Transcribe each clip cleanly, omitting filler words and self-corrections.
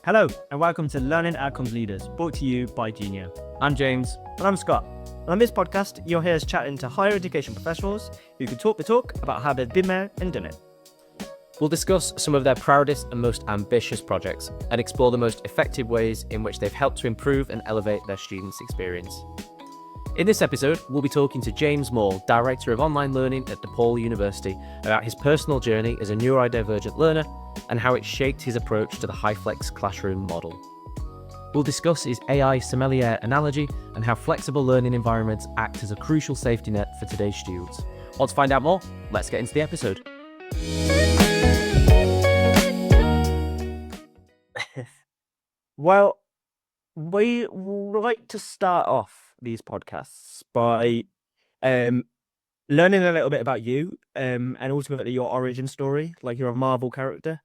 Hello, and welcome to Learning Outcomes Leaders, brought to you by Junior. I'm James. And I'm Scott. And on this podcast, you'll hear us chatting to higher education professionals who can talk the talk about how they've been there and done it. We'll discuss some of their proudest and most ambitious projects and explore the most effective ways in which they've helped to improve and elevate their students' experience. In this episode, we'll be talking to James Moore, Director of Online Learning at DePaul University, about his personal journey as a neurodivergent learner and how it shaped his approach to the HyFlex classroom model. We'll discuss his AI Sommelier analogy and how flexible learning environments act as a crucial safety net for today's students. Want to find out more? Let's get into the episode. Well, we like to start off these podcasts by learning a little bit about you and ultimately your origin story, like you're a Marvel character.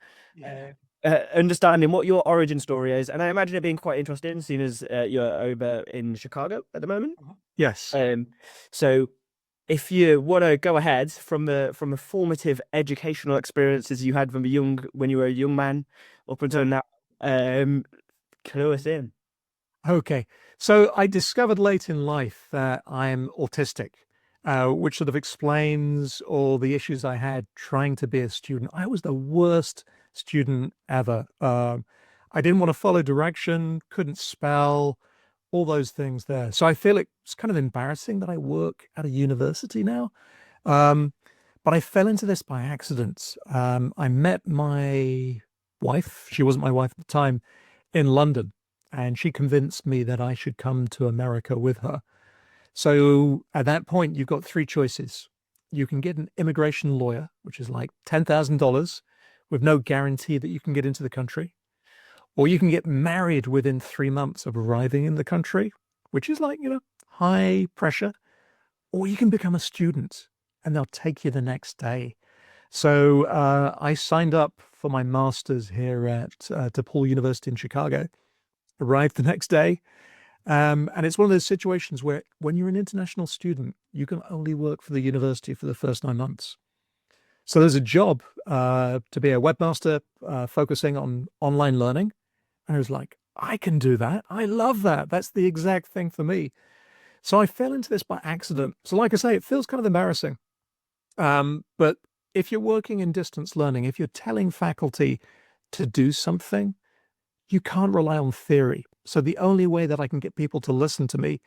Understanding what your origin story is, and I imagine it being quite interesting, seeing as you're over in Chicago at the moment. Yes. So, if you want to go ahead from the formative educational experiences you had when you were a young man up until now, clue us in. Okay. So I discovered late in life that I'm autistic, which sort of explains all the issues I had trying to be a student. I was the worst student ever. I didn't want to follow direction, couldn't spell, all those things there. So I feel it's kind of embarrassing that I work at a university now. But I fell into this by accident. I met my wife, she wasn't my wife at the time, in London, and she convinced me that I should come to America with her. So at that point, you've got three choices. You can get an immigration lawyer, which is like $10,000 with no guarantee that you can get into the country. Or you can get married within 3 months of arriving in the country, which is like, high pressure. Or you can become a student and they'll take you the next day. So I signed up for my master's here at DePaul University in Chicago, arrived the next day. And it's one of those situations where when you're an international student, you can only work for the university for the first 9 months. So there's a job to be a webmaster focusing on online learning. And I was like, I can do that. I love that. That's the exact thing for me. So I fell into this by accident. So like I say, it feels kind of embarrassing. But if you're working in distance learning, if you're telling faculty to do something, you can't rely on theory. So the only way that I can get people to listen to me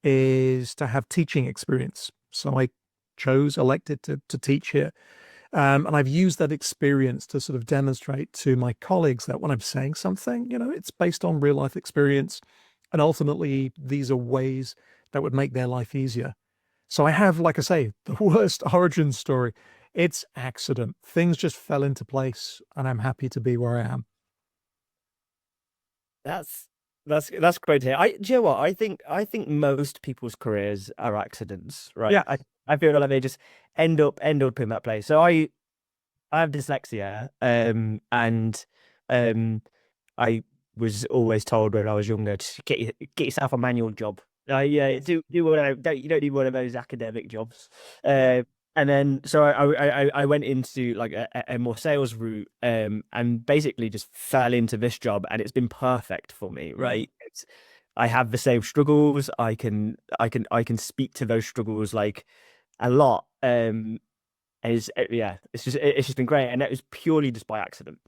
is to have teaching experience. So I elected to teach here. And I've used that experience to sort of demonstrate to my colleagues that when I'm saying something, it's based on real life experience. And ultimately, these are ways that would make their life easier. So I have, like I say, the worst origin story. It's accident. Things just fell into place and I'm happy to be where I am. That's great to hear. Do you know what? I think most people's careers are accidents, right? Yeah. I feel like they just end up in that place. So I have dyslexia, and I was always told when I was younger to get yourself a manual job. Do you don't need one of those academic jobs. And then so I went into like a more sales route, and basically just fell into this job, and it's been perfect for me, right? I have the same struggles. I can speak to those struggles like a lot. It's just been great, and that was purely just by accident.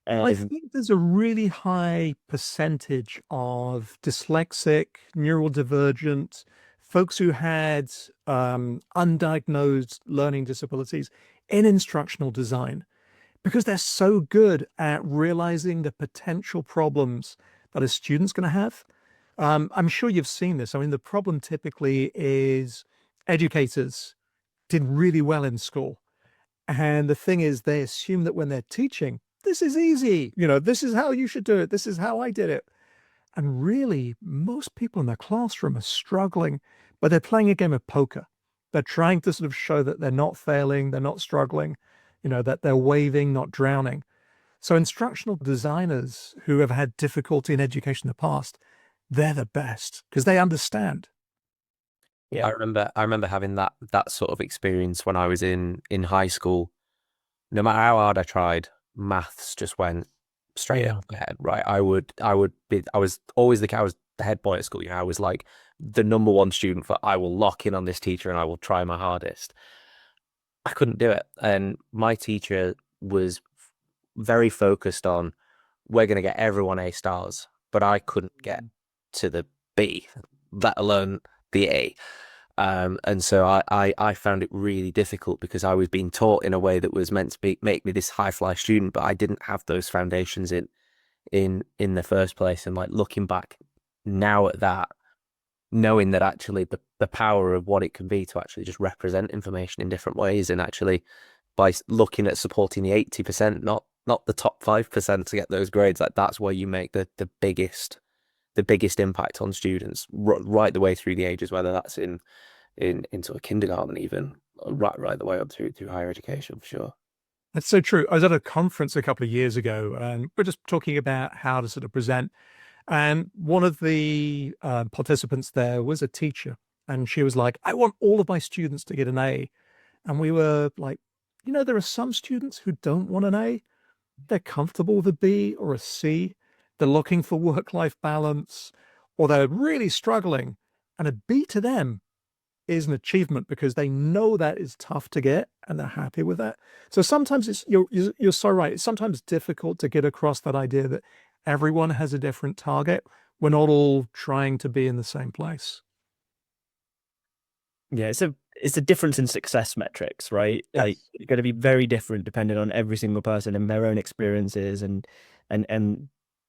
I think there's a really high percentage of dyslexic, neurodivergent folks who had undiagnosed learning disabilities in instructional design because they're so good at realizing the potential problems that a student's going to have. I'm sure you've seen this. I mean, the problem typically is educators did really well in school. And the thing is, they assume that when they're teaching, this is easy. This is how you should do it. This is how I did it. And really, most people in their classroom are struggling, but they're playing a game of poker. They're trying to sort of show that they're not failing, they're not struggling, that they're waving, not drowning. So instructional designers who have had difficulty in education in the past, they're the best because they understand. Yeah, I remember having that sort of experience when I was in high school. No matter how hard I tried, maths just went straight out of the head, right? I was always I was the head boy at school. I was like the number one student for I will lock in on this teacher and I will try my hardest. I couldn't do it. And my teacher was very focused on we're going to get everyone A stars, but I couldn't get to the B, let alone the A. And so I found it really difficult because I was being taught in a way that was meant to make me this high fly student, but I didn't have those foundations in the first place. And like looking back now at that, knowing that actually the power of what it can be to actually just represent information in different ways, and actually by looking at supporting the 80%, not the top 5% to get those grades, like that's where you make the biggest impact on students right the way through the ages, whether that's into a kindergarten, even right the way up through higher education, for sure. That's so true. I was at a conference a couple of years ago, and we're just talking about how to sort of present. And one of the participants there was a teacher, and she was like, I want all of my students to get an A. And we were like, there are some students who don't want an A. They're comfortable with a B or a C. They're looking for work-life balance, or they're really struggling. And a B to them is an achievement because they know that is tough to get and they're happy with that. So sometimes you're so right. It's sometimes difficult to get across that idea that everyone has a different target. We're not all trying to be in the same place. Yeah, it's a difference in success metrics, right? Yes. Like it's going to be very different depending on every single person and their own experiences and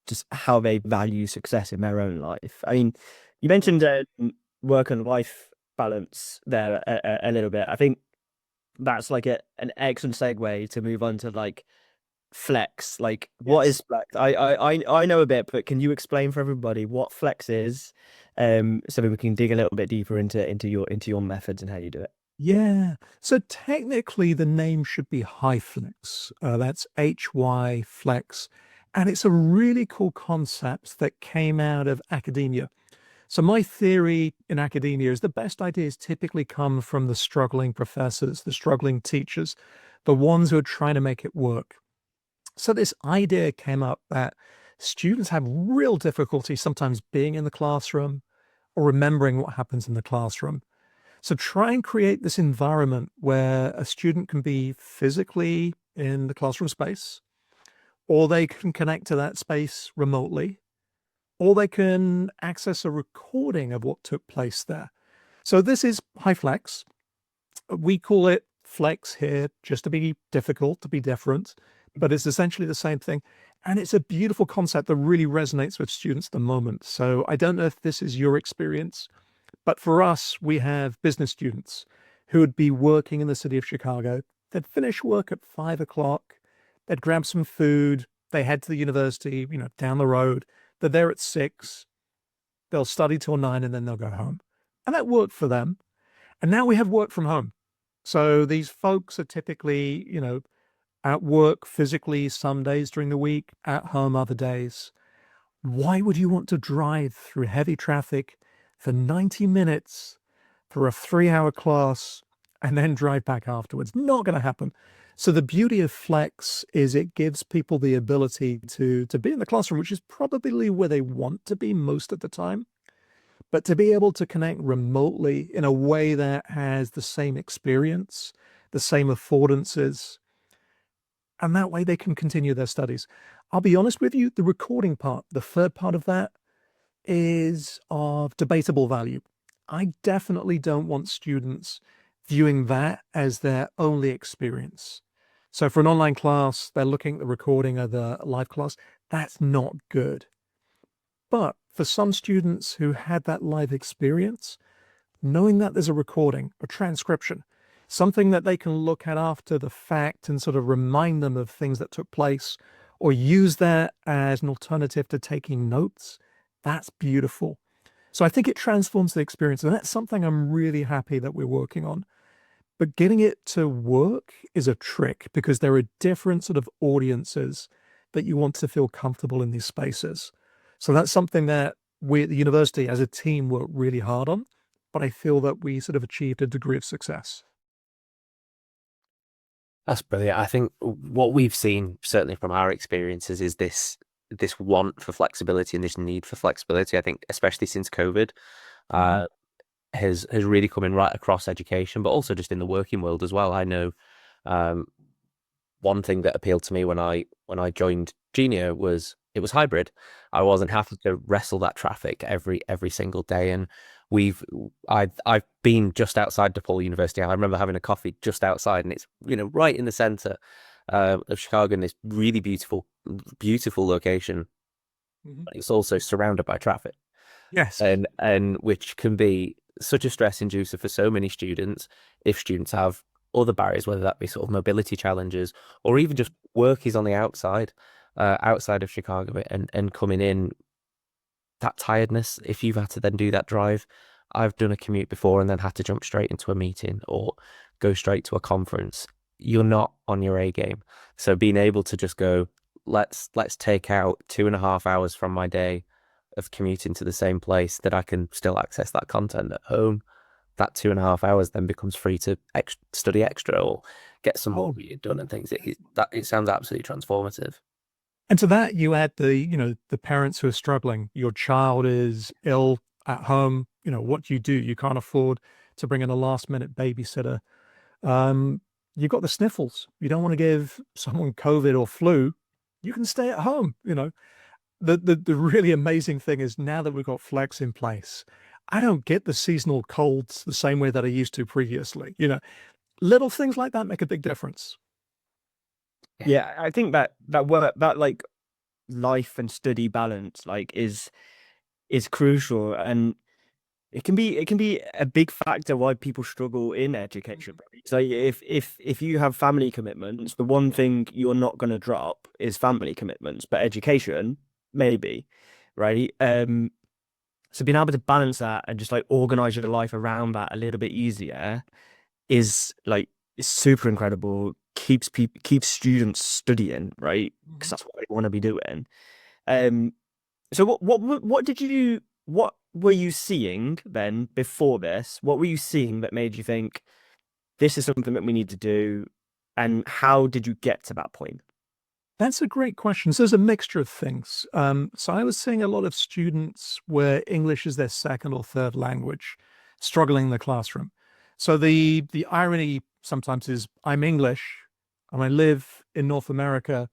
just how they value success in their own life. I mean, you mentioned work and life balance there a little bit. I think that's like an excellent segue to move on to like flex. Like, what is flex? I know a bit, but can you explain for everybody what flex is, so that we can dig a little bit deeper into your methods and how you do it? Yeah. So technically, the name should be HyFlex. That's HyFlex. And it's a really cool concept that came out of academia. So my theory in academia is the best ideas typically come from the struggling professors, the struggling teachers, the ones who are trying to make it work. So this idea came up that students have real difficulty sometimes being in the classroom or remembering what happens in the classroom. So try and create this environment where a student can be physically in the classroom space, or they can connect to that space remotely, or they can access a recording of what took place there. So this is HyFlex. We call it Flex here just to be difficult, to be different, but it's essentially the same thing. And it's a beautiful concept that really resonates with students at the moment. So I don't know if this is your experience, but for us, we have business students who would be working in the city of Chicago. They'd finish work at 5 o'clock. They'd grab some food. They head to the university, down the road. They're there at 6. They'll study till 9 and then they'll go home. And that worked for them. And now we have work from home. So these folks are typically, at work physically some days during the week, at home other days. Why would you want to drive through heavy traffic for 90 minutes for a 3-hour class and then drive back afterwards? Not going to happen. So the beauty of Flex is it gives people the ability to be in the classroom, which is probably where they want to be most of the time, but to be able to connect remotely in a way that has the same experience, the same affordances, and that way they can continue their studies. I'll be honest with you, the recording part, the third part of that, is of debatable value. I definitely don't want students viewing that as their only experience. So for an online class, they're looking at the recording of the live class. That's not good. But for some students who had that live experience, knowing that there's a recording, a transcription, something that they can look at after the fact and sort of remind them of things that took place, or use that as an alternative to taking notes, that's beautiful. So I think it transforms the experience, and that's something I'm really happy that we're working on. But getting it to work is a trick because there are different sort of audiences that you want to feel comfortable in these spaces. So that's something that we at the university as a team worked really hard on, but I feel that we sort of achieved a degree of success. That's brilliant. I think what we've seen, certainly from our experiences, is this this want for flexibility and this need for flexibility, I think, especially since COVID, has really come in right across education, but also just in the working world as well. I know one thing that appealed to me when I joined Genio was it was hybrid. I wasn't having to wrestle that traffic every single day. And I've been just outside DePaul University. I remember having a coffee just outside, and it's right in the center of Chicago, in this really beautiful location. But it's also surrounded by traffic. Yes. And which can be such a stress inducer for so many students if students have other barriers, whether that be sort of mobility challenges or even just work is on the outside of Chicago, and coming in, that tiredness, if you've had to then do that drive. I've done a commute before and then had to jump straight into a meeting or go straight to a conference. You're not on your A game. So being able to just go, let's take out 2.5 hours from my day of commuting to the same place that I can still access that content at home. That 2.5 hours then becomes free to study extra or get some more done and things. It sounds absolutely transformative. And to that, you add the parents who are struggling. Your child is ill at home. What do? You can't afford to bring in a last-minute babysitter. You've got the sniffles. You don't want to give someone COVID or flu. You can stay at home. The really amazing thing is, now that we've got Flex in place, I don't get the seasonal colds the same way that I used to previously. Little things like that make a big difference. Yeah, I think that work, that like life and study balance, like is crucial, and it can be a big factor why people struggle in education. So if you have family commitments, the one thing you're not going to drop is family commitments, but education maybe, right? So being able to balance that and just like organize your life around that a little bit easier is super incredible. Keeps students studying, right? Because that's what they want to be doing. So what were you seeing then before this? What were you seeing that made you think this is something that we need to do? And how did you get to that point? That's a great question. So there's a mixture of things. So I was seeing a lot of students where English is their second or third language, struggling in the classroom. So the irony sometimes is, I'm English and I live in North America.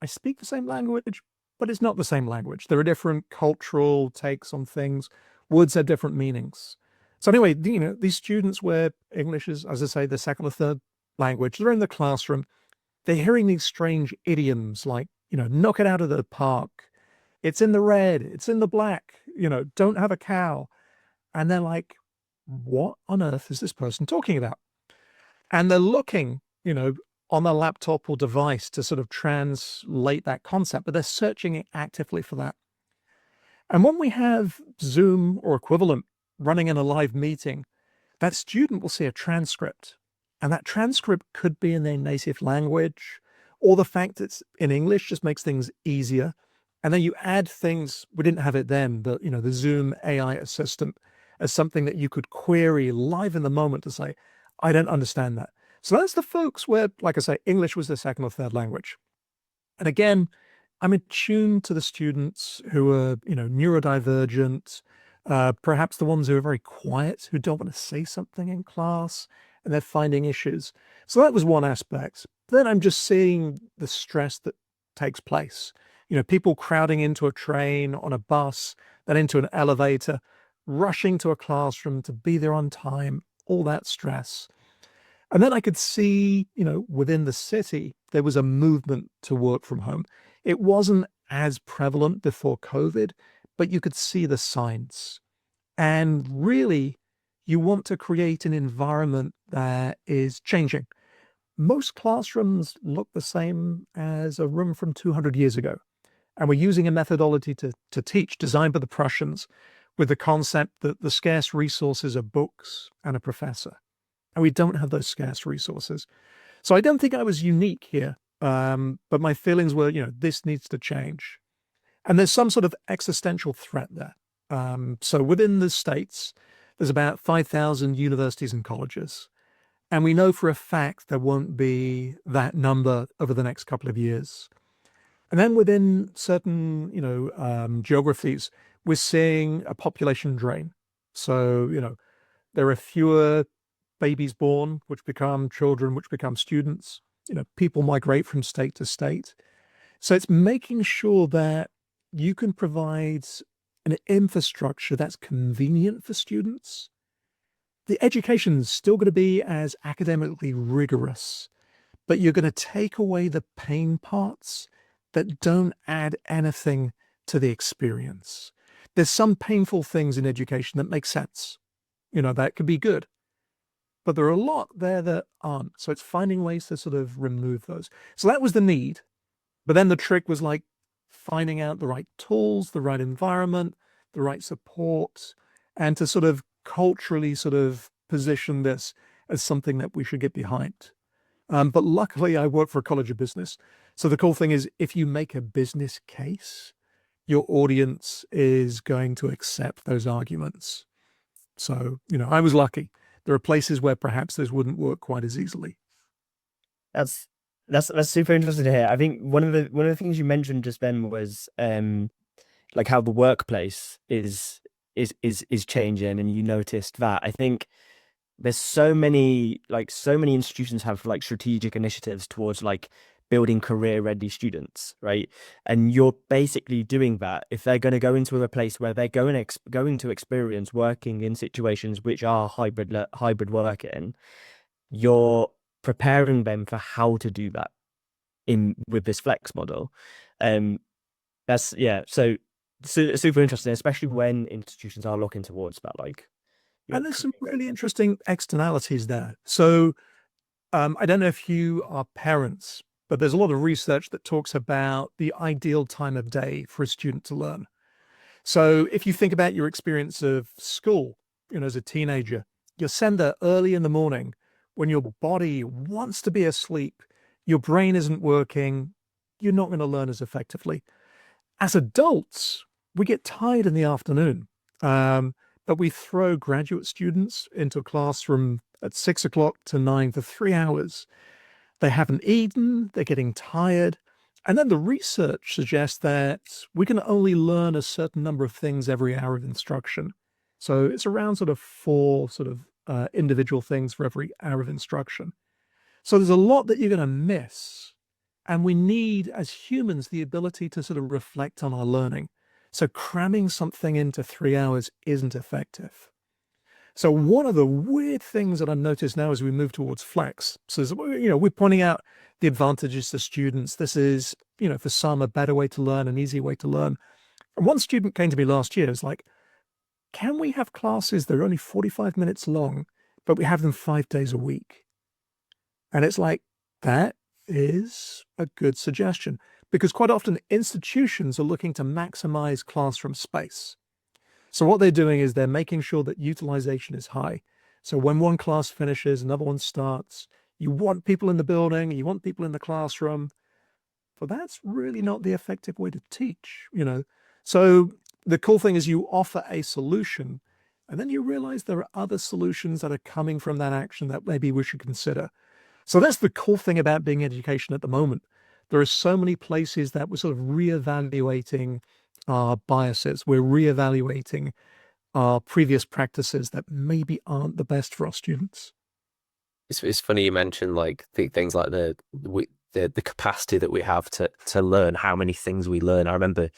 I speak the same language, but it's not the same language. There are different cultural takes on things. Words have different meanings. So anyway, these students where English is, as I say, the second or third language, they're in the classroom. They're hearing these strange idioms like, knock it out of the park. It's in the red. It's in the black. Don't have a cow. And they're like, what on earth is this person talking about? And they're looking, on their laptop or device to sort of translate that concept, but they're searching it actively for that. And when we have Zoom or equivalent running in a live meeting, that student will see a transcript. And that transcript could be in their native language, or the fact it's in English just makes things easier. And then you add things, we didn't have it then, but the Zoom AI assistant as something that you could query live in the moment to say, I don't understand that. So that's the folks where, like I say, English was their second or third language. And again, I'm attuned to the students who are, neurodivergent, perhaps the ones who are very quiet, who don't want to say something in class, and they're finding issues. So that was one aspect. Then I'm just seeing the stress that takes place. People crowding into a train, on a bus, then into an elevator, rushing to a classroom to be there on time, all that stress. And then I could see, within the city, there was a movement to work from home. It wasn't as prevalent before COVID, but you could see the signs. And really, you want to create an environment that is changing. Most classrooms look the same as a room from 200 years ago. And we're using a methodology to teach designed by the Prussians, with the concept that the scarce resources are books and a professor. And we don't have those scarce resources. So I don't think I was unique here. But my feelings were, this needs to change. And there's some sort of existential threat there. So within the States, there's about 5,000 universities and colleges. And we know for a fact there won't be that number over the next couple of years. And then within certain, geographies, we're seeing a population drain. So, there are fewer babies born, which become children, which become students. People migrate from state to state. So it's making sure that you can provide an infrastructure that's convenient for students. The education is still going to be as academically rigorous, but you're going to take away the pain parts that don't add anything to the experience. There's some painful things in education that make sense, that could be good, but there are a lot there that aren't. So it's finding ways to sort of remove those. So that was the need. But then the trick was like finding out the right tools, the right environment, the right support, and to sort of culturally sort of position this as something that we should get behind. But luckily, I work for a college of business. So the cool thing is, if you make a business case, your audience is going to accept those arguments. So, I was lucky. There are places where perhaps this wouldn't work quite as easily. That's super interesting to hear. I think one of the things you mentioned just then was like how the workplace is changing, and you noticed that. I think there's so many institutions have like strategic initiatives towards like building career ready students, right? And you're basically doing that if they're going to go into a place where they're going to experience working in situations which are hybrid working. You're preparing them for how to do that with this flex model. That's so super interesting, especially when institutions are looking towards that. And there's some really interesting externalities there. So I don't know if you are parents, but there's a lot of research that talks about the ideal time of day for a student to learn. So if you think about your experience of school, as a teenager, you send her early in the morning when your body wants to be asleep, your brain isn't working, you're not going to learn as effectively. As adults, we get tired in the afternoon, but we throw graduate students into a classroom at 6 o'clock to 9 for 3 hours. They haven't eaten, they're getting tired. And then the research suggests that we can only learn a certain number of things every hour of instruction. So it's around sort of 4 individual things for every hour of instruction. So there's a lot that you're going to miss. And we need, as humans, the ability to sort of reflect on our learning. So cramming something into 3 hours isn't effective. So one of the weird things that I've noticed now as we move towards flex, so we're pointing out the advantages to students. This is, for some, a better way to learn, an easy way to learn. And one student came to me last year, was like, can we have classes that are only 45 minutes long, but we have them 5 days a week? And it's like, that is a good suggestion, because quite often institutions are looking to maximize classroom space. So what they're doing is they're making sure that utilization is high. So when one class finishes, another one starts. You want people in the building, you want people in the classroom, but that's really not the effective way to teach, So the cool thing is you offer a solution, and then you realize there are other solutions that are coming from that action that maybe we should consider. So that's the cool thing about being in education at the moment. There are so many places that we're sort of reevaluating our biases. We're reevaluating our previous practices that maybe aren't the best for our students. It's funny you mentioned like things like the capacity that we have to learn, how many things we learn. I remember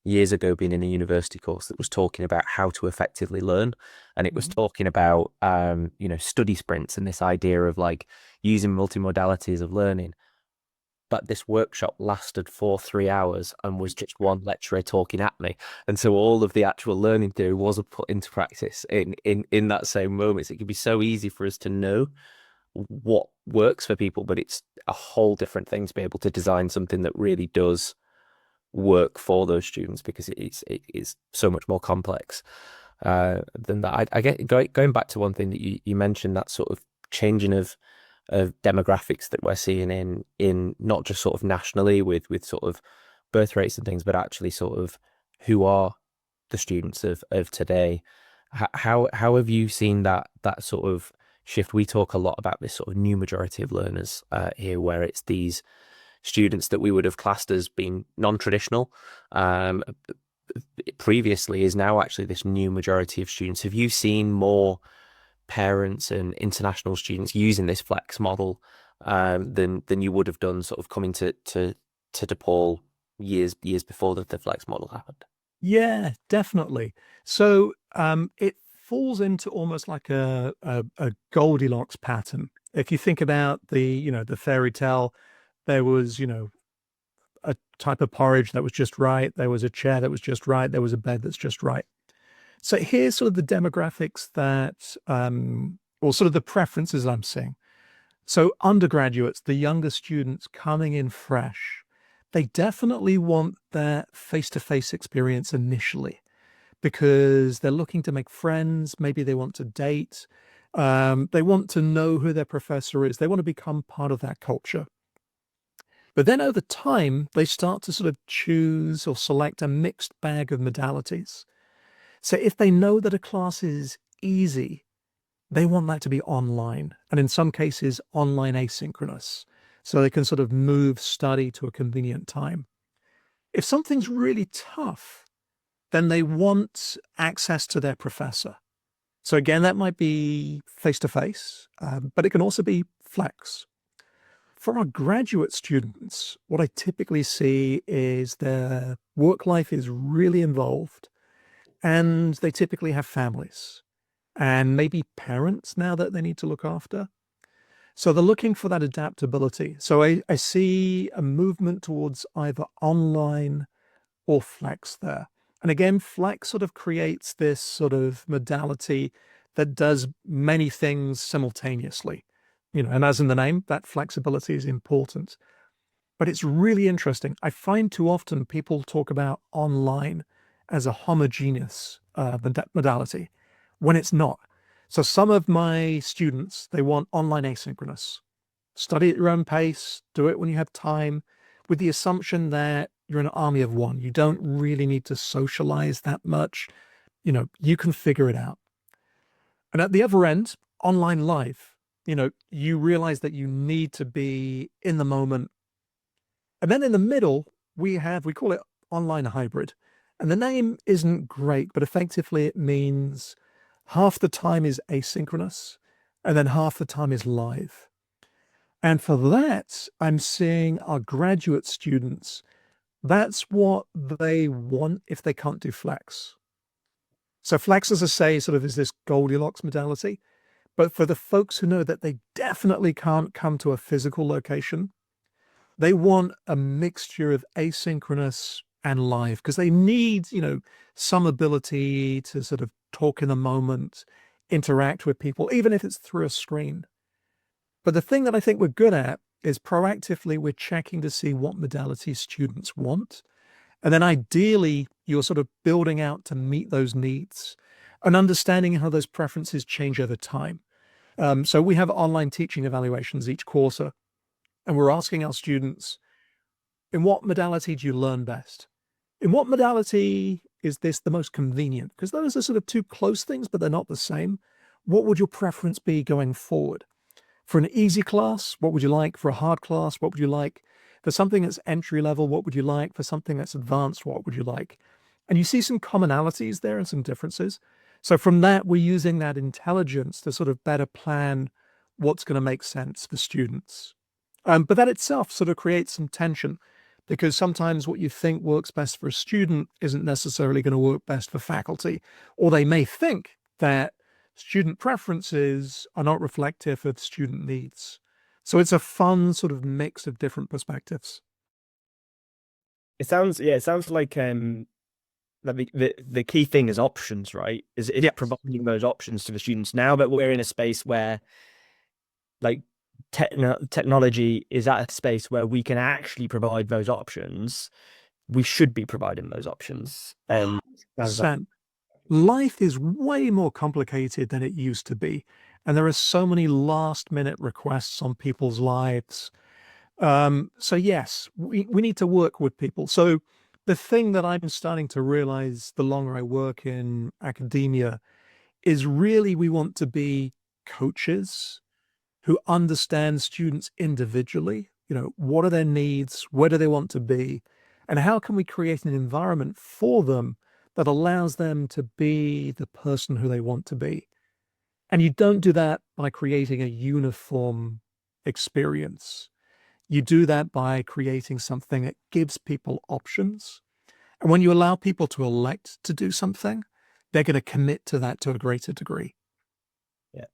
years ago being in a university course that was talking about how to effectively learn, and it was talking about study sprints and this idea of like using multimodalities of learning. But this workshop lasted for 3 hours and was just one lecturer talking at me. And so all of the actual learning theory wasn't put into practice in that same moment. So it can be so easy for us to know what works for people, but it's a whole different thing to be able to design something that really does work for those students, because it is so much more complex than that. I get going back to one thing that you mentioned, that sort of changing of demographics that we're seeing in not just sort of nationally with sort of birth rates and things, but actually sort of who are the students of today. How have you seen that sort of shift? We talk a lot about this sort of new majority of learners here, where it's these students that we would have classed as being non-traditional previously is now actually this new majority of students. Have you seen more parents and international students using this flex model than you would have done sort of coming to DePaul years before the flex model happened? Yeah, definitely. So it falls into almost like a Goldilocks pattern. If you think about the fairy tale, there was, a type of porridge that was just right. There was a chair that was just right. There was a bed that's just right. So here's sort of the demographics that, or sort of the preferences I'm seeing. So undergraduates, the younger students coming in fresh, they definitely want that face-to-face experience initially because they're looking to make friends. Maybe they want to date. They want to know who their professor is. They want to become part of that culture. But then over time, they start to sort of choose or select a mixed bag of modalities. So if they know that a class is easy, they want that to be online, and in some cases, online asynchronous, so they can sort of move study to a convenient time. If something's really tough, then they want access to their professor. So again, that might be face-to-face, but it can also be flex. For our graduate students, what I typically see is their work life is really involved, and they typically have families and maybe parents now that they need to look after. So they're looking for that adaptability. So I see a movement towards either online or flex there. And again, flex sort of creates this sort of modality that does many things simultaneously. And as in the name, that flexibility is important. But it's really interesting. I find too often people talk about online as a homogeneous modality when it's not. So some of my students, they want online asynchronous. Study at your own pace, do it when you have time, with the assumption that you're an army of one. You don't really need to socialize that much. You can figure it out. And at the other end, online live, you realize that you need to be in the moment. And then in the middle, we call it online hybrid. And the name isn't great, but effectively it means half the time is asynchronous and then half the time is live. And for that, I'm seeing our graduate students, that's what they want if they can't do flex. So flex, as I say, sort of is this Goldilocks modality. But for the folks who know that they definitely can't come to a physical location, they want a mixture of asynchronous and live because they need, some ability to sort of talk in the moment, interact with people, even if it's through a screen. But the thing that I think we're good at is proactively we're checking to see what modalities students want. And then ideally, you're sort of building out to meet those needs and understanding how those preferences change over time. So we have online teaching evaluations each quarter, and we're asking our students, in what modality do you learn best? In what modality is this the most convenient? Because those are sort of two close things, but they're not the same. What would your preference be going forward? For an easy class, what would you like? For a hard class, what would you like? For something that's entry level, what would you like? For something that's advanced, what would you like? And you see some commonalities there and some differences. So from that, we're using that intelligence to sort of better plan what's going to make sense for students. But that itself sort of creates some tension because sometimes what you think works best for a student isn't necessarily going to work best for faculty, or they may think that student preferences are not reflective of student needs. So it's a fun sort of mix of different perspectives. It sounds like the key thing is options, right? Is Yes. providing those options to the students now, but we're in a space where like technology is at a space where we can actually provide those options. We should be providing those options. Sam, life is way more complicated than it used to be. And there are so many last minute requests on people's lives. So yes, we need to work with people. So the thing that I'm starting to realize the longer I work in academia is really we want to be coaches who understand students individually what are their needs? Where do they want to be? And how can we create an environment for them that allows them to be the person who they want to be? And you don't do that by creating a uniform experience. You do that by creating something that gives people options. And when you allow people to elect to do something, they're going to commit to that to a greater degree. Yeah,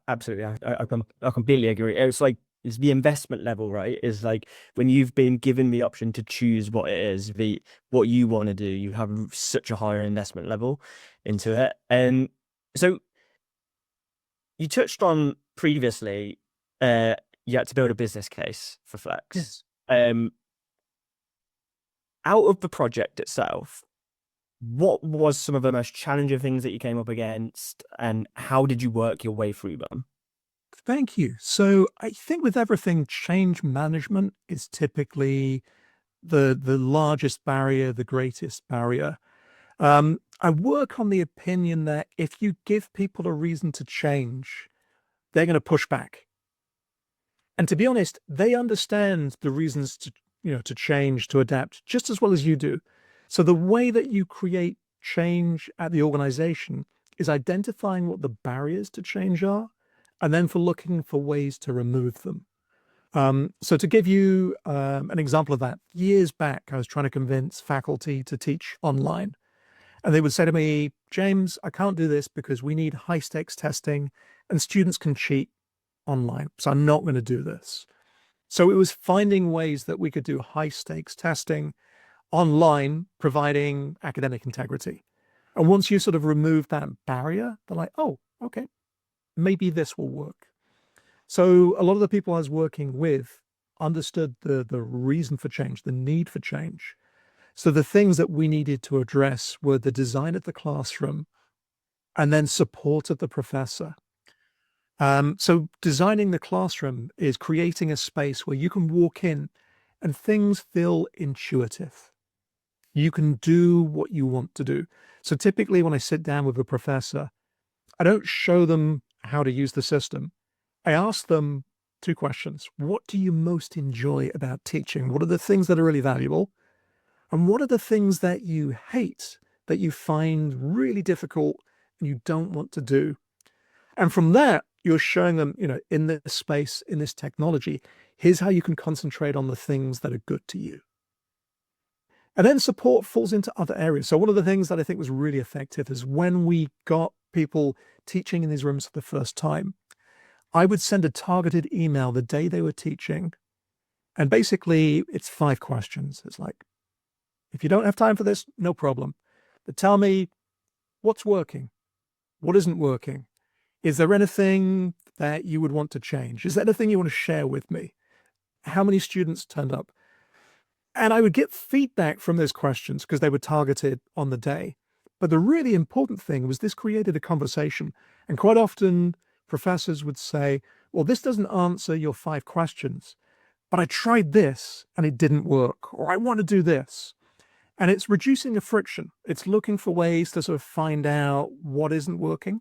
absolutely. I completely agree. It's the investment level, right? Is like when you've been given the option to choose what it is, what you want to do, you have such a higher investment level into it. And so you touched on previously, you had to build a business case for Flex. Yes. Out of the project itself, what was some of the most challenging things that you came up against, and how did you work your way through them? Thank you. So I think with everything, change management is typically the largest barrier, the greatest barrier. I work on the opinion that if you give people a reason to change, they're going to push back. And to be honest, they understand the reasons to change, to adapt, just as well as you do. So the way that you create change at the organization is identifying what the barriers to change are, and then for looking for ways to remove them. So to give you an example of that, years back, I was trying to convince faculty to teach online. And they would say to me, James, I can't do this because we need high stakes testing and students can cheat online. So I'm not going to do this. So it was finding ways that we could do high stakes testing online, providing academic integrity. And once you sort of remove that barrier, they're like, oh, okay, maybe this will work. So a lot of the people I was working with understood the reason for change, the need for change. So the things that we needed to address were the design of the classroom and then support of the professor. So designing the classroom is creating a space where you can walk in and things feel intuitive. You can do what you want to do. So typically when I sit down with a professor, I don't show them how to use the system. I ask them two questions. What do you most enjoy about teaching? What are the things that are really valuable? And what are the things that you hate, that you find really difficult and you don't want to do? And from there, you're showing them, in this space, in this technology, here's how you can concentrate on the things that are good to you. And then support falls into other areas. So one of the things that I think was really effective is when we got people teaching in these rooms for the first time, I would send a targeted email the day they were teaching. And basically, it's 5 questions. It's like, if you don't have time for this, no problem. But tell me what's working, what isn't working. Is there anything that you would want to change? Is there anything you want to share with me? How many students turned up? And I would get feedback from those questions because they were targeted on the day. But the really important thing was this created a conversation. And quite often professors would say, well, this doesn't answer your 5 questions, but I tried this and it didn't work, or I want to do this. And it's reducing the friction. It's looking for ways to sort of find out what isn't working,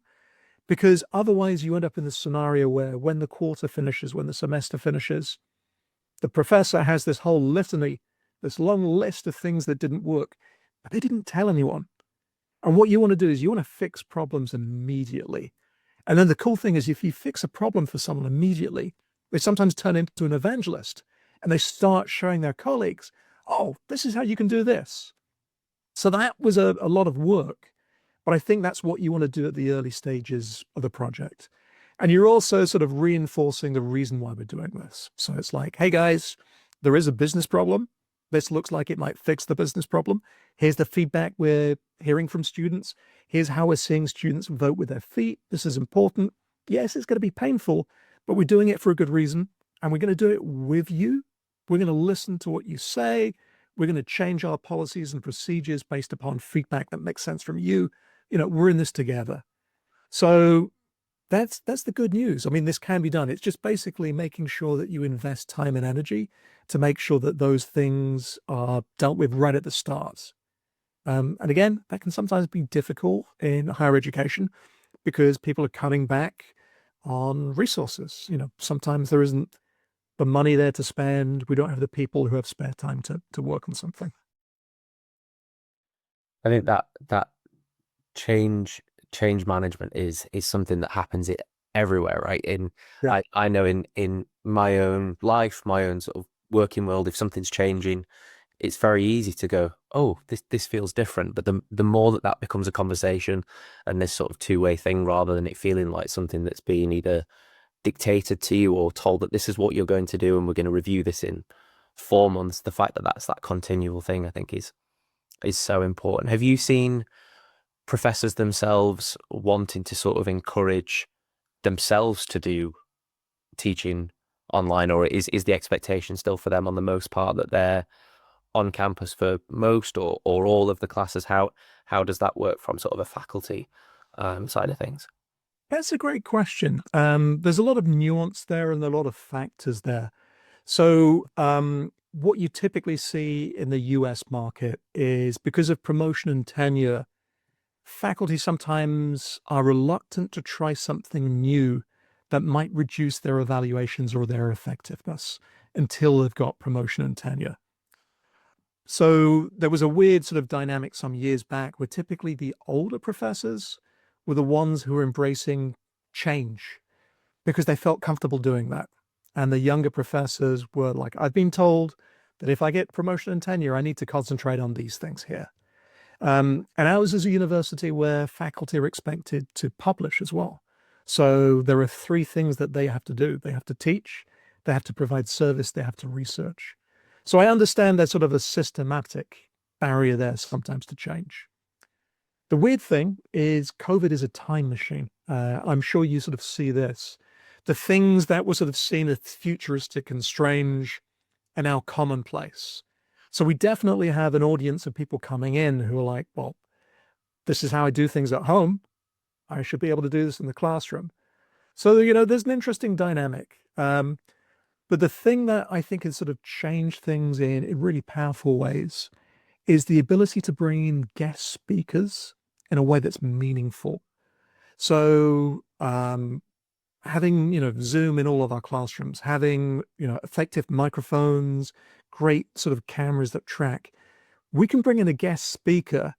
because otherwise you end up in the scenario where when the quarter finishes, when the semester finishes, the professor has this whole litany, this long list of things that didn't work, but they didn't tell anyone. And what you want to do is you want to fix problems immediately. And then the cool thing is if you fix a problem for someone immediately, they sometimes turn into an evangelist and they start showing their colleagues, oh, this is how you can do this. So that was a lot of work, but I think that's what you want to do at the early stages of the project. And you're also sort of reinforcing the reason why we're doing this. So it's like, hey guys, there is a business problem. This looks like it might fix the business problem. Here's the feedback we're hearing from students. Here's how we're seeing students vote with their feet. This is important. Yes, it's going to be painful, but we're doing it for a good reason. And we're going to do it with you. We're going to listen to what you say. We're going to change our policies and procedures based upon feedback that makes sense from you. We're in this together. So that's the good news. I mean, this can be done. It's just basically making sure that you invest time and energy to make sure that those things are dealt with right at the start. And again, that can sometimes be difficult in higher education because people are cutting back on resources. Sometimes there isn't the money there to spend. We don't have the people who have spare time to work on something. I think that change management is something that happens everywhere, right? Yeah. I know in my own life, my own sort of working world, if something's changing, it's very easy to go, oh, this feels different. But the more that becomes a conversation and this sort of two-way thing, rather than it feeling like something that's being either dictated to you or told that this is what you're going to do and we're going to review this in 4 months, the fact that that's that continual thing, I think is so important. Have you seen professors themselves wanting to sort of encourage themselves to do teaching online, or is the expectation still for them on the most part that they're on campus for most or all of the classes? How does that work from sort of a faculty side of things? That's a great question. There's a lot of nuance there and a lot of factors there. So what you typically see in the US market is because of promotion and tenure, faculty sometimes are reluctant to try something new that might reduce their evaluations or their effectiveness until they've got promotion and tenure. So there was a weird sort of dynamic some years back where typically the older professors were the ones who were embracing change because they felt comfortable doing that. And the younger professors were like, I've been told that if I get promotion and tenure, I need to concentrate on these things here. And ours is a university where faculty are expected to publish as well. So there are 3 things that they have to do. They have to teach, they have to provide service, they have to research. So I understand there's sort of a systematic barrier there sometimes to change. The weird thing is COVID is a time machine. I'm sure you sort of see this. The things that were sort of seen as futuristic and strange are now commonplace. So we definitely have an audience of people coming in who are like, well, this is how I do things at home. I should be able to do this in the classroom. So, there's an interesting dynamic. But the thing that I think has sort of changed things in really powerful ways is the ability to bring in guest speakers in a way that's meaningful. So having, Zoom in all of our classrooms, having, effective microphones, great sort of cameras that track, we can bring in a guest speaker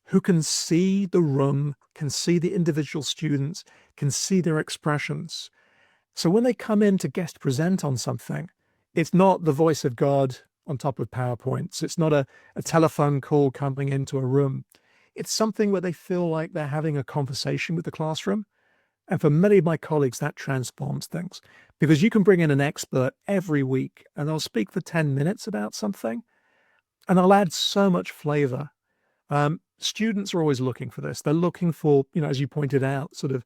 who can see the room, can see the individual students, can see their expressions. So when they come in to guest present on something, it's not the voice of God on top of PowerPoints. It's not a telephone call coming into a room. It's something where they feel like they're having a conversation with the classroom. And for many of my colleagues, that transforms things because you can bring in an expert every week and they'll speak for 10 minutes about something and they'll add so much flavor. Students are always looking for this. They're looking for, as you pointed out, sort of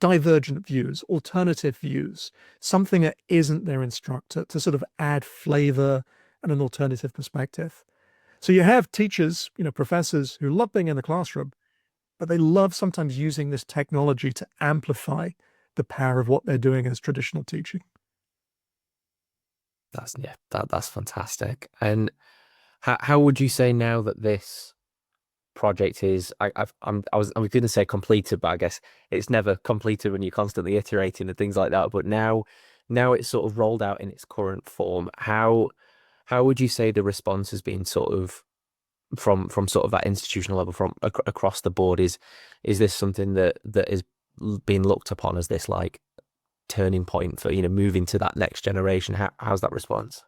divergent views, alternative views, something that isn't their instructor to sort of add flavor and an alternative perspective. So you have teachers, professors who love being in the classroom, but they love sometimes using this technology to amplify the power of what they're doing as traditional teaching. That's fantastic. And how would you say now that this project is, I was going to say completed, but I guess it's never completed when you're constantly iterating and things like that. But now it's sort of rolled out in its current form. How would you say the response has been sort of from sort of that institutional level from across the board? Is this something that is being looked upon as this like turning point for moving to that next generation? How's that response?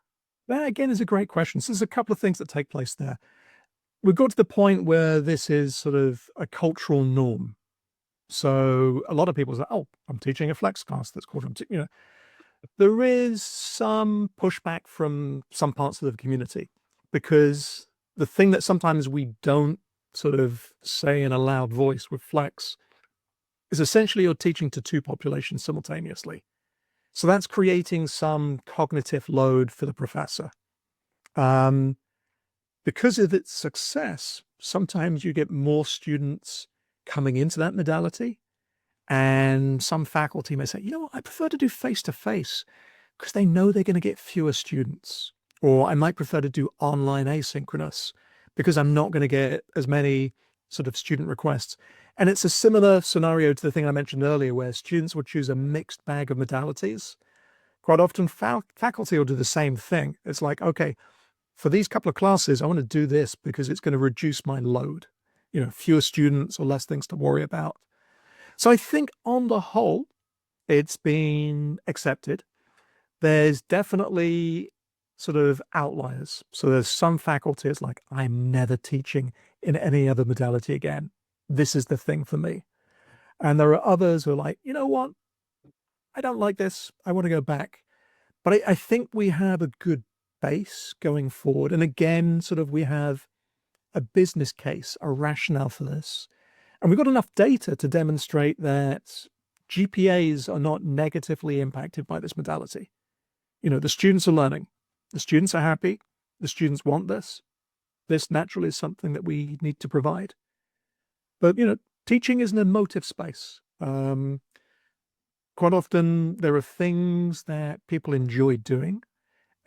That again is a great question. So there's a couple of things that take place there. We've got to the point where this is sort of a cultural norm. So a lot of people say, oh, I'm teaching a flex class that's called, there is some pushback from some parts of the community because the thing that sometimes we don't sort of say in a loud voice with flex is essentially you're teaching to 2 populations simultaneously. So that's creating some cognitive load for the professor. Because of its success, sometimes you get more students coming into that modality. And some faculty may say, I prefer to do face-to-face because they know they're going to get fewer students. Or I might prefer to do online asynchronous because I'm not going to get as many sort of student requests. And it's a similar scenario to the thing I mentioned earlier where students would choose a mixed bag of modalities. Quite often faculty will do the same thing. It's like, okay, for these couple of classes, I want to do this because it's going to reduce my load, fewer students or less things to worry about. So I think on the whole, it's been accepted. There's definitely sort of outliers. So there's some faculties like, I'm never teaching in any other modality again. This is the thing for me. And there are others who are like, you know what? I don't like this. I want to go back. But I think we have a good base going forward. And again, sort of we have a business case, a rationale for this. And we've got enough data to demonstrate that GPAs are not negatively impacted by this modality. The students are learning. The students are happy. The students want this. This naturally is something that we need to provide. But, teaching is an emotive space. Quite often there are things that people enjoy doing,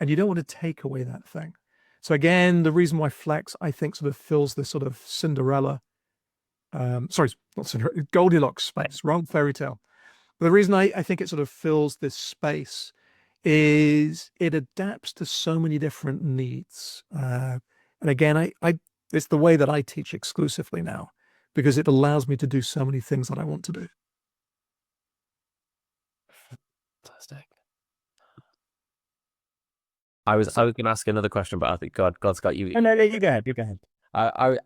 and you don't want to take away that thing. So again, the reason why Flex, I think, sort of fills this sort of Goldilocks space, wrong fairy tale. But the reason I think it sort of fills this space is it adapts to so many different needs. And again, it's the way that I teach exclusively now, because it allows me to do so many things that I want to do. Fantastic. I was going to ask another question, but I think God's got you. No, you go ahead. You go ahead. I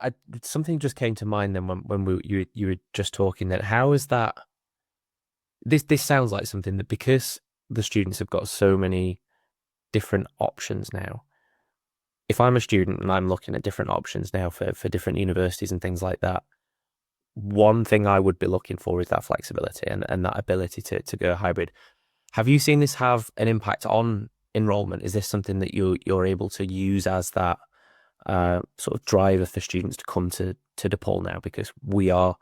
something just came to mind then when you were just talking. That how is that? This sounds like something that, because the students have got so many different options now. If I'm a student and I'm looking at different options now for different universities and things like that, one thing I would be looking for is that flexibility and that ability to go hybrid. Have you seen this have an impact on enrollment? Is this something that you're able to use as that sort of driver for students to come to DePaul now, because we are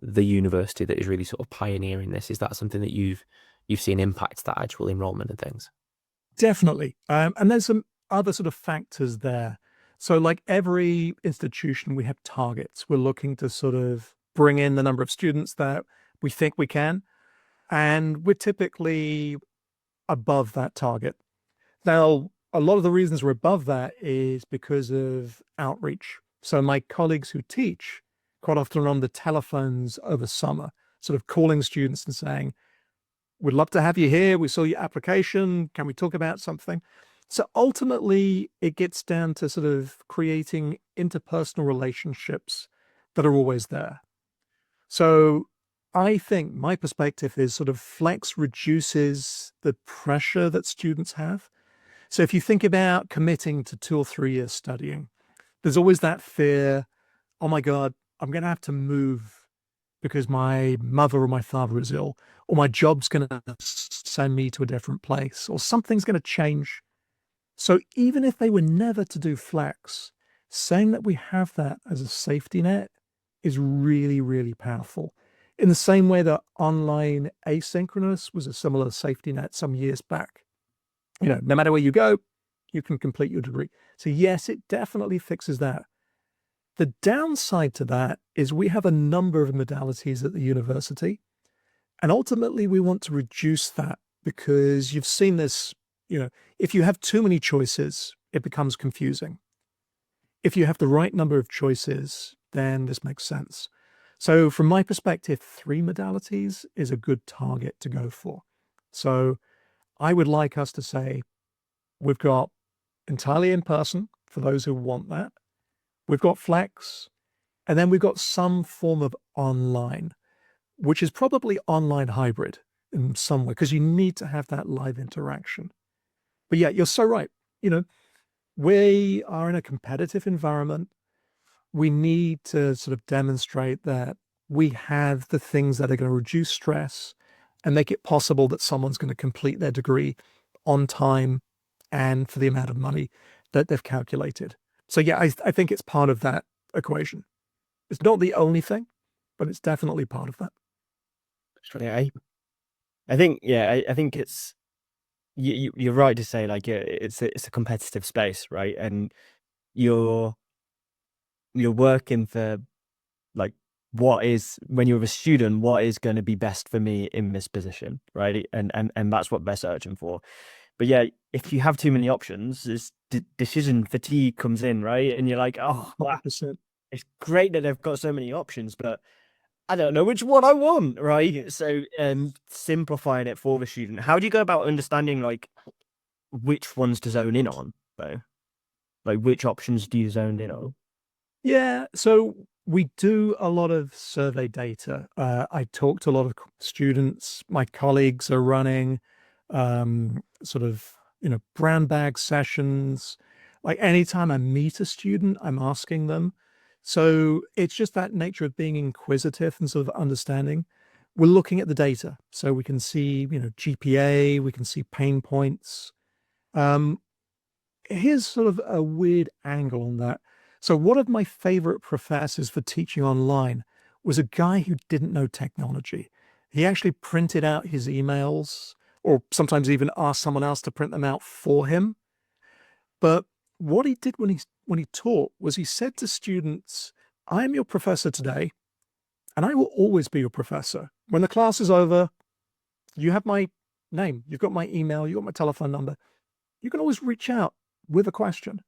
the university that is really sort of pioneering this? Is that something that you've seen impact that actual enrollment and things? Definitely. And there's some other sort of factors there. So like every institution, we have targets. We're looking to sort of bring in the number of students that we think we can. And we're typically above that target. Now, a lot of the reasons we're above that is because of outreach. So my colleagues who teach quite often are on the telephones over summer, sort of calling students and saying, we'd love to have you here. We saw your application. Can we talk about something? So ultimately, it gets down to sort of creating interpersonal relationships that are always there. So I think my perspective is sort of Flex reduces the pressure that students have. So if you think about committing to 2 or 3 years studying, there's always that fear, oh my God, I'm going to have to move because my mother or my father is ill, or my job's going to send me to a different place, or something's going to change. So even if they were never to do Flex, saying that we have that as a safety net is really, really powerful. In the same way that online asynchronous was a similar safety net some years back. No matter where you go, you can complete your degree. So yes, it definitely fixes that. The downside to that is we have a number of modalities at the university, and ultimately we want to reduce that, because you've seen this, if you have too many choices, it becomes confusing. If you have the right number of choices, then this makes sense. So from my perspective, 3 modalities is a good target to go for. So I would like us to say, we've got entirely in person for those who want that. We've got Flex, and then we've got some form of online, which is probably online hybrid in some way, because you need to have that live interaction. But yeah, you're so right. We are in a competitive environment. We need to sort of demonstrate that we have the things that are going to reduce stress and make it possible that someone's going to complete their degree on time and for the amount of money that they've calculated. So yeah, I think it's part of that equation. It's not the only thing, but it's definitely part of that. I think it's you're right to say, like, it's a competitive space, right? And you're working for like when you're a student, what is going to be best for me in this position, right? And that's what they're searching for. But yeah, if you have too many options, this decision fatigue comes in, right? And you're like, oh, wow, 100%. it's great that they've got so many options, but I don't know which one I want, right? So simplifying it for the student. How do you go about understanding like which ones to zone in on, though? Like which options do you zone in on? Yeah, so we do a lot of survey data. I talk to a lot of students. My colleagues are running sort of, brown bag sessions. Like anytime I meet a student, I'm asking them. So it's just that nature of being inquisitive and sort of understanding. We're looking at the data. So we can see, GPA, we can see pain points. Um, Here's sort of a weird angle on that. So one of my favorite professors for teaching online was a guy who didn't know technology. He actually printed out his emails or sometimes even asked someone else to print them out for him. But what he did when he taught was he said to students, I am your professor today, and I will always be your professor. When the class is over, you have my name, you've got my email, you've got my telephone number. You can always reach out with a question.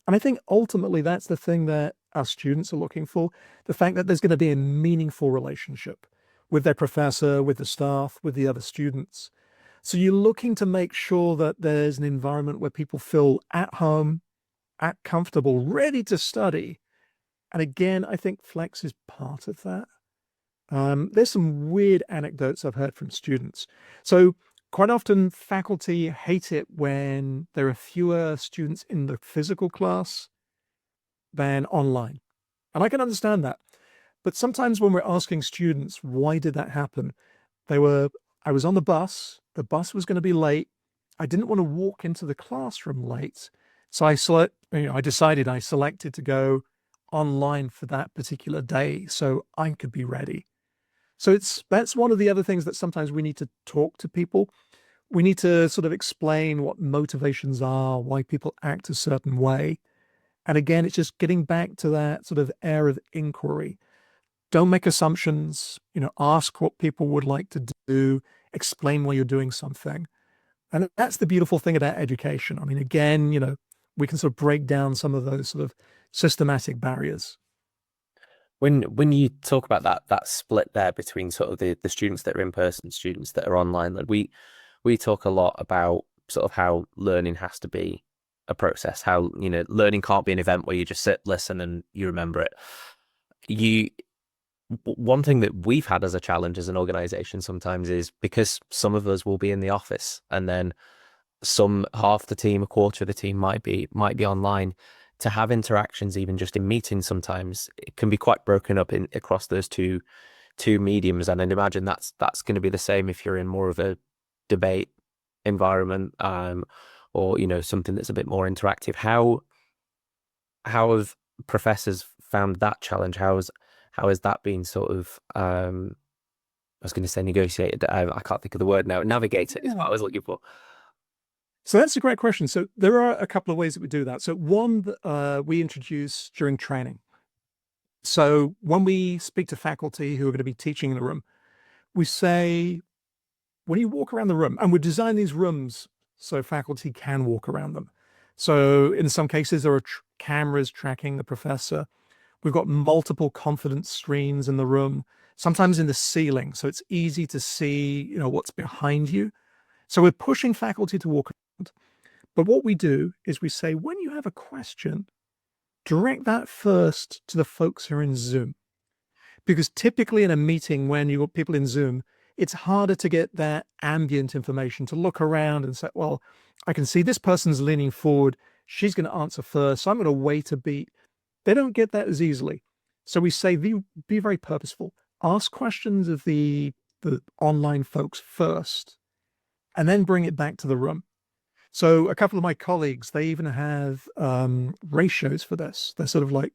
And I think ultimately that's the thing that our students are looking for, the fact that there's going to be a meaningful relationship with their professor, with the staff, with the other students. So you're looking to make sure that there's an environment where people feel at home, at comfortable, ready to study. And again, I think Flex is part of that. There's some weird anecdotes I've heard from students. So quite often faculty hate it when there are fewer students in the physical class than online. And I can understand that. But sometimes when we're asking students, why did that happen? I was on the bus was going to be late. I didn't want to walk into the classroom late. So I selected to go online for that particular day so I could be ready. So that's one of the other things that sometimes we need to talk to people. We need to sort of explain what motivations are, why people act a certain way. And again, it's just getting back to that sort of air of inquiry. Don't make assumptions, ask what people would like to do, explain why you're doing something. And that's the beautiful thing about education. I mean, again, we can sort of break down some of those sort of systematic barriers. When you talk about that split there between sort of the students that are in person, students that are online, like we talk a lot about sort of how learning has to be a process, how learning can't be an event where you just sit, listen, and you remember it. One thing that we've had as a challenge as an organization sometimes is because some of us will be in the office and then half the team, a quarter of the team might be online. To have interactions, even just in meetings, sometimes it can be quite broken up across those two mediums. And I'd imagine that's going to be the same if you're in more of a debate environment, or something that's a bit more interactive. How have professors found that challenge? How has that been sort of I was going to say negotiated. I can't think of the word now. Navigated is what I was looking for. So that's a great question. So there are a couple of ways that we do that. So one, we introduce during training. So when we speak to faculty who are going to be teaching in the room, we say, when you walk around the room, and we design these rooms so faculty can walk around them. So in some cases, there are cameras tracking the professor. We've got multiple confidence screens in the room, sometimes in the ceiling. So it's easy to see, what's behind you. So we're pushing faculty to walk around. But what we do is we say, when you have a question, direct that first to the folks who are in Zoom. Because typically in a meeting, when you've got people in Zoom, it's harder to get that ambient information, to look around and say, well, I can see this person's leaning forward. She's going to answer first, so I'm going to wait a beat. They don't get that as easily. So we say, be very purposeful. Ask questions of the online folks first, and then bring it back to the room. So a couple of my colleagues, they even have ratios for this. They're sort of like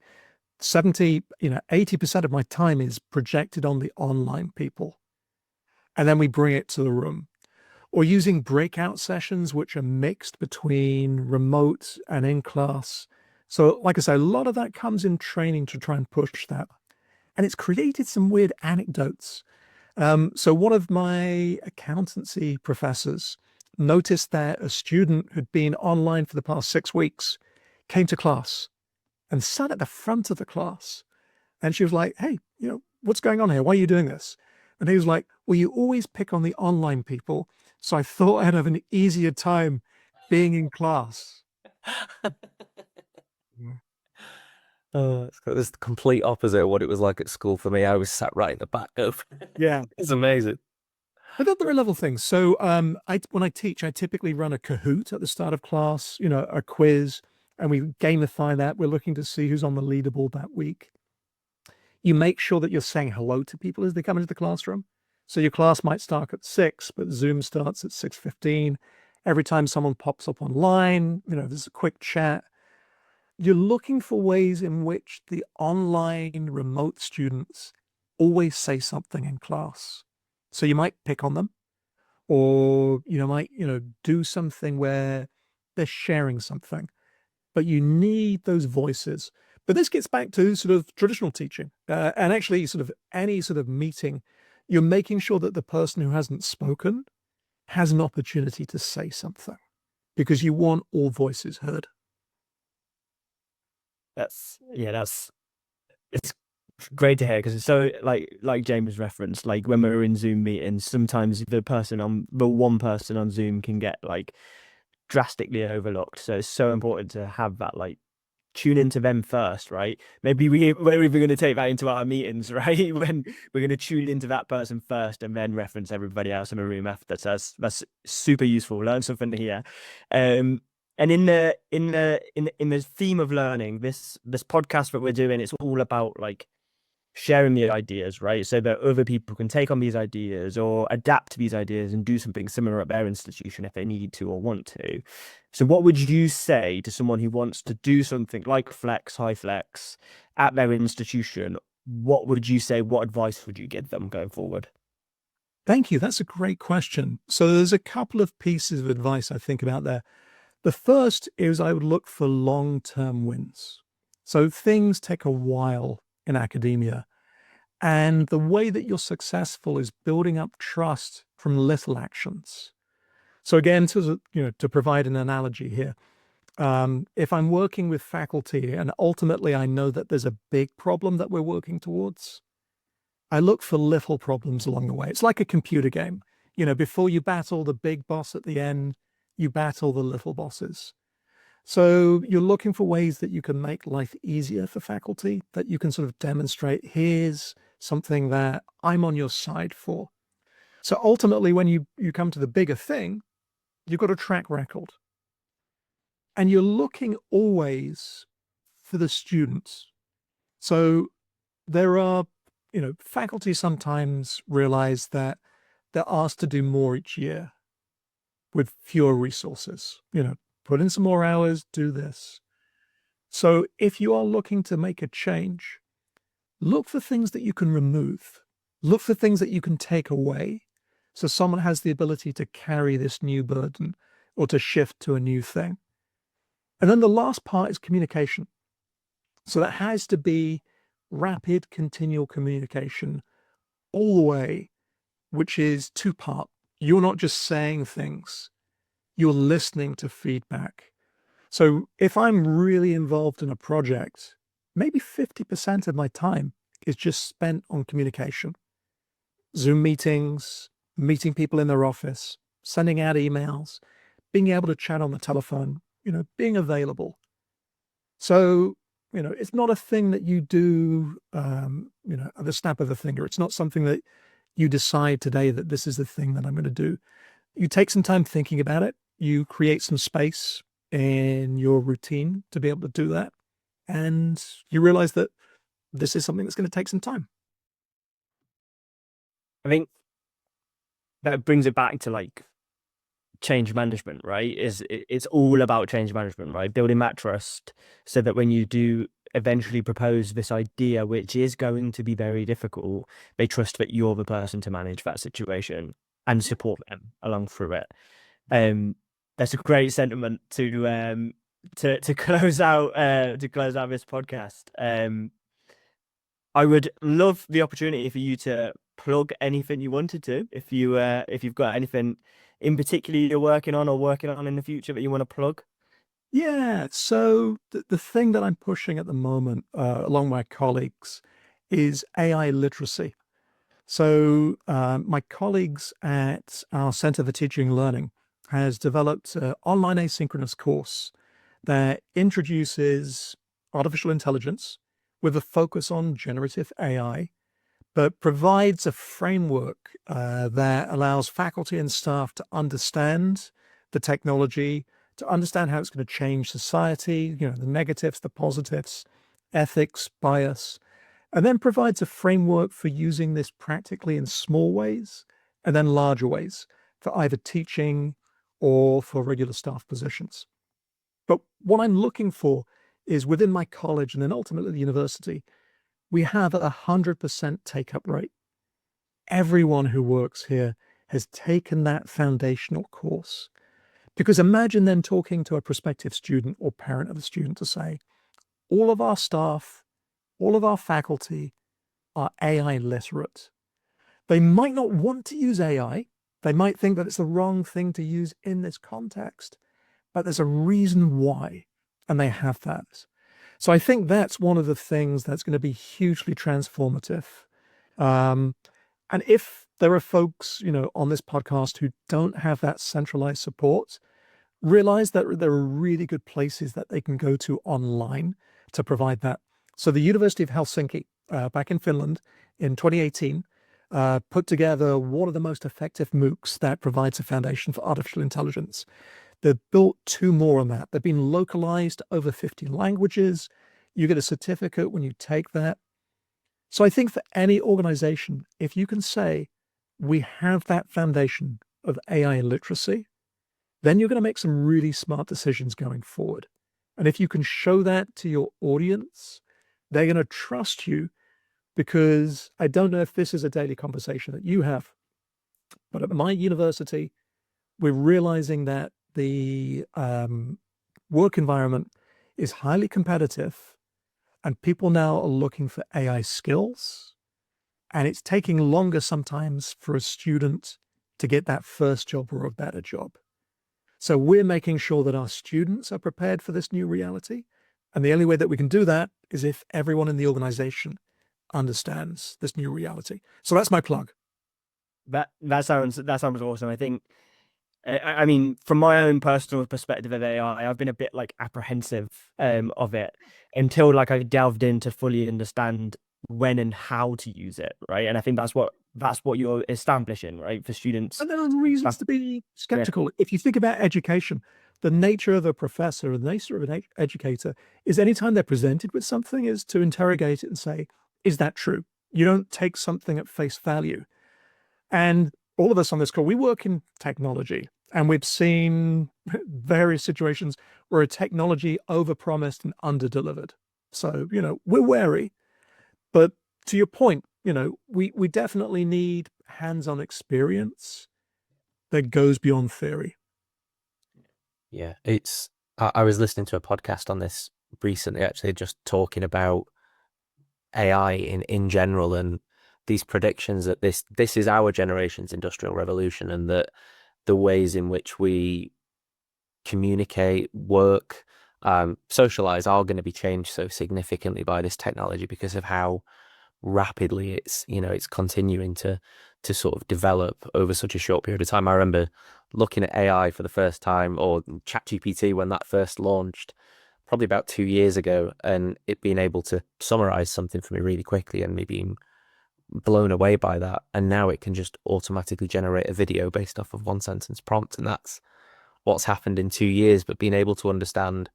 80% of my time is projected on the online people. And then we bring it to the room. Or using breakout sessions, which are mixed between remote and in class. So like I say, a lot of that comes in training to try and push that. And it's created some weird anecdotes. So one of my accountancy professors noticed that a student who'd been online for the past 6 weeks came to class and sat at the front of the class. And she was like, hey, what's going on here? Why are you doing this? And he was like, well, you always pick on the online people. So I thought I'd have an easier time being in class. Oh, it's the complete opposite of what it was like at school for me. I was sat right in the back of. Yeah. It's amazing. But then there are level things. So when I teach, I typically run a Kahoot at the start of class, a quiz, and we gamify that. We're looking to see who's on the leaderboard that week. You make sure that you're saying hello to people as they come into the classroom. So your class might start at 6, but Zoom starts at 6:15. Every time someone pops up online, there's a quick chat. You're looking for ways in which the online remote students always say something in class. So you might pick on them, or might do something where they're sharing something, but you need those voices. But this gets back to sort of traditional teaching, and actually sort of any sort of meeting. You're making sure that the person who hasn't spoken has an opportunity to say something, because you want all voices heard. It's great to hear, because it's so like James referenced, like when we're in Zoom meetings, sometimes the one person on Zoom can get like drastically overlooked. So it's so important to have that, like, tune into them first, right? Maybe we're even going to take that into our meetings, right? When we're going to tune into that person first and then reference everybody else in the room after. That's super useful. Learn something here. And in the theme of learning, this podcast that we're doing, it's all about like sharing the ideas, right? So that other people can take on these ideas or adapt to these ideas and do something similar at their institution if they need to or want to. So what would you say to someone who wants to do something like HyFlex at their institution? What would you say? What advice would you give them going forward? Thank you. That's a great question. So there's a couple of pieces of advice I think about there. The first is I would look for long-term wins. So things take a while in academia. And the way that you're successful is building up trust from little actions. So again, to provide an analogy here, if I'm working with faculty and ultimately I know that there's a big problem that we're working towards, I look for little problems along the way. It's like a computer game. Before you battle the big boss at the end, you battle the little bosses. So you're looking for ways that you can make life easier for faculty, that you can sort of demonstrate, here's something that I'm on your side for. So ultimately, when you come to the bigger thing, you've got a track record. And you're looking always for the students. So there are, faculty sometimes realize that they're asked to do more each year with fewer resources. Put in some more hours, do this. So if you are looking to make a change, look for things that you can remove. Look for things that you can take away. So someone has the ability to carry this new burden or to shift to a new thing. And then the last part is communication. So that has to be rapid, continual communication all the way, which is two-part. You're not just saying things, you're listening to feedback. So if I'm really involved in a project, maybe 50% of my time is just spent on communication. Zoom meetings, meeting people in their office, sending out emails, being able to chat on the telephone, being available. So, it's not a thing that you do, at the snap of a finger. It's not something that you decide today that this is the thing that I'm going to do. You take some time thinking about it. You create some space in your routine to be able to do that. And you realize that this is something that's going to take some time. I think that brings it back to like change management, right? It's all about change management, right? Building that trust so that when you do eventually propose this idea, which is going to be very difficult, they trust that you're the person to manage that situation and support them along through it. That's a great sentiment to close out this podcast. I would love the opportunity for you to plug anything you wanted to. If you've got anything in particular you're working on or working on in the future that you want to plug. Yeah. So the thing that I'm pushing at the moment, along my colleagues, is AI literacy. So my colleagues at our Center for Teaching and Learning has developed an online asynchronous course that introduces artificial intelligence with a focus on generative AI, but provides a framework that allows faculty and staff to understand the technology, to understand how it's going to change society, the negatives, the positives, ethics, bias, and then provides a framework for using this practically in small ways and then larger ways for either teaching or for regular staff positions. But what I'm looking for is within my college and then ultimately the university, we have a 100% take-up rate. Everyone who works here has taken that foundational course. Because imagine then talking to a prospective student or parent of a student to say, all of our staff, all of our faculty are AI literate. They might not want to use AI. They might think that it's the wrong thing to use in this context, but there's a reason why, and they have that. So I think that's one of the things that's going to be hugely transformative. And if there are folks, on this podcast who don't have that centralized support, realize that there are really good places that they can go to online to provide that. So the University of Helsinki, back in Finland in 2018, put together one of the most effective MOOCs that provides a foundation for artificial intelligence. They've built 2 more on that. They've been localized over 50 languages. You get a certificate when you take that. So I think for any organization, if you can say, we have that foundation of AI literacy, then you're going to make some really smart decisions going forward. And if you can show that to your audience, they're going to trust you, because I don't know if this is a daily conversation that you have, but at my university, we're realizing that the work environment is highly competitive and people now are looking for AI skills. And it's taking longer sometimes for a student to get that first job or a better job. So we're making sure that our students are prepared for this new reality. And the only way that we can do that is if everyone in the organization understands this new reality. So that's my plug. That sounds awesome. I think, I mean, from my own personal perspective of AI, I've been a bit like apprehensive of it until like I delved in to fully understand when and how to use it, right? And I think that's what you're establishing, right, for students. And there are reasons to be skeptical. Yeah. If you think about education, the nature of a professor and the nature of an educator is anytime they're presented with something is to interrogate it and say, is that true? You don't take something at face value. And all of us on this call, we work in technology, and we've seen various situations where a technology overpromised and underdelivered. So, we're wary. But to your point, we definitely need hands-on experience that goes beyond theory. Yeah, I was listening to a podcast on this recently, actually, just talking about AI in general and these predictions that this is our generation's industrial revolution, and that the ways in which we communicate, work, socialize are going to be changed so significantly by this technology because of how rapidly it's continuing to sort of develop over such a short period of time. I remember looking at AI for the first time, or ChatGPT when that first launched, probably about 2 years ago, and it being able to summarize something for me really quickly and me being blown away by that. And now it can just automatically generate a video based off of 1 sentence prompt, and that's what's happened in 2 years. But being able to understand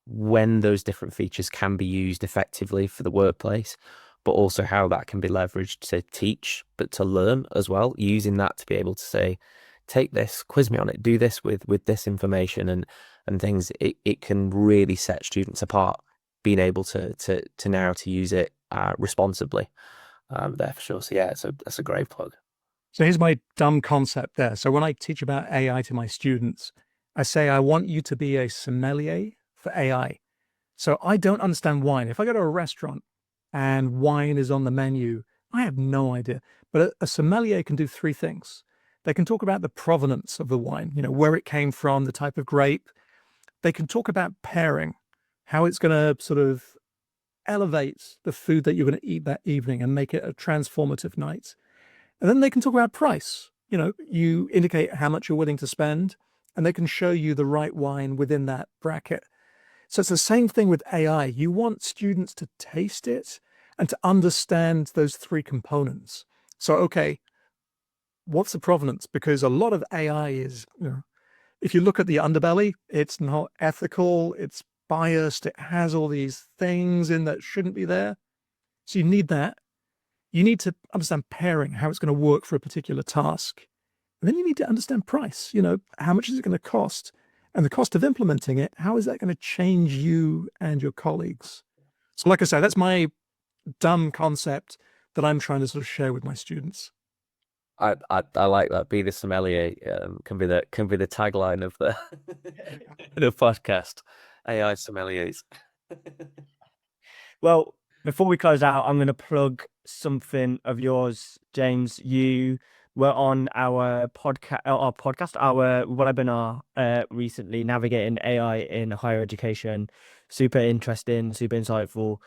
when those different features can be used effectively for the workplace, but also how that can be leveraged to teach, but to learn as well, using that to be able to say, take this, quiz me on it, do this with this information and things. It can really set students apart, being able to now to use it responsibly there for sure. So yeah, that's a great plug. So here's my dumb concept there. So when I teach about AI to my students, I say, I want you to be a sommelier for AI. So I don't understand wine. If I go to a restaurant and wine is on the menu. I have no idea. But a sommelier can do three things. They can talk about the provenance of the wine, where it came from, the type of grape. They can talk about pairing, how it's going to sort of elevate the food that you're going to eat that evening and make it a transformative night. And then they can talk about price. You indicate how much you're willing to spend, and they can show you the right wine within that bracket. So it's the same thing with AI. You want students to taste it and to understand those three components. So, okay, what's the provenance? Because a lot of AI is, if you look at the underbelly, it's not ethical, it's biased, it has all these things in that shouldn't be there. So you need that. You need to understand pairing, how it's going to work for a particular task. And then you need to understand price, how much is it going to cost? And the cost of implementing it, how is that going to change you and your colleagues? So like I said, that's my dumb concept that I'm trying to sort of share with my students. I like that. Be the sommelier can be the tagline of the the podcast. AI sommeliers. Well, before we close out, I'm going to plug something of yours, James. You were on our webinar recently, navigating AI in higher education. Super interesting, super insightful.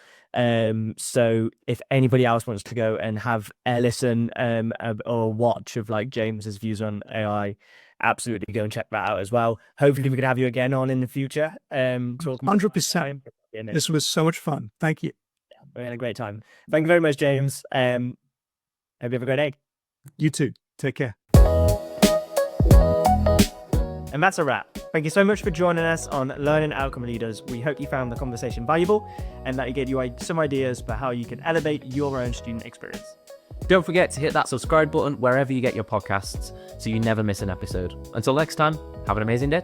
So if anybody else wants to go and have a listen or watch of like James's views on AI, absolutely go and check that out as well. Hopefully we can have you again on in the future. 100%. This was so much fun. Thank you. We had a great time. Thank you very much, James. Hope you have a great day. You too. Take care. And that's a wrap. Thank you so much for joining us on Learning Outcome Leaders. We hope you found the conversation valuable and that it gave you some ideas for how you can elevate your own student experience. Don't forget to hit that subscribe button wherever you get your podcasts so you never miss an episode. Until next time, have an amazing day.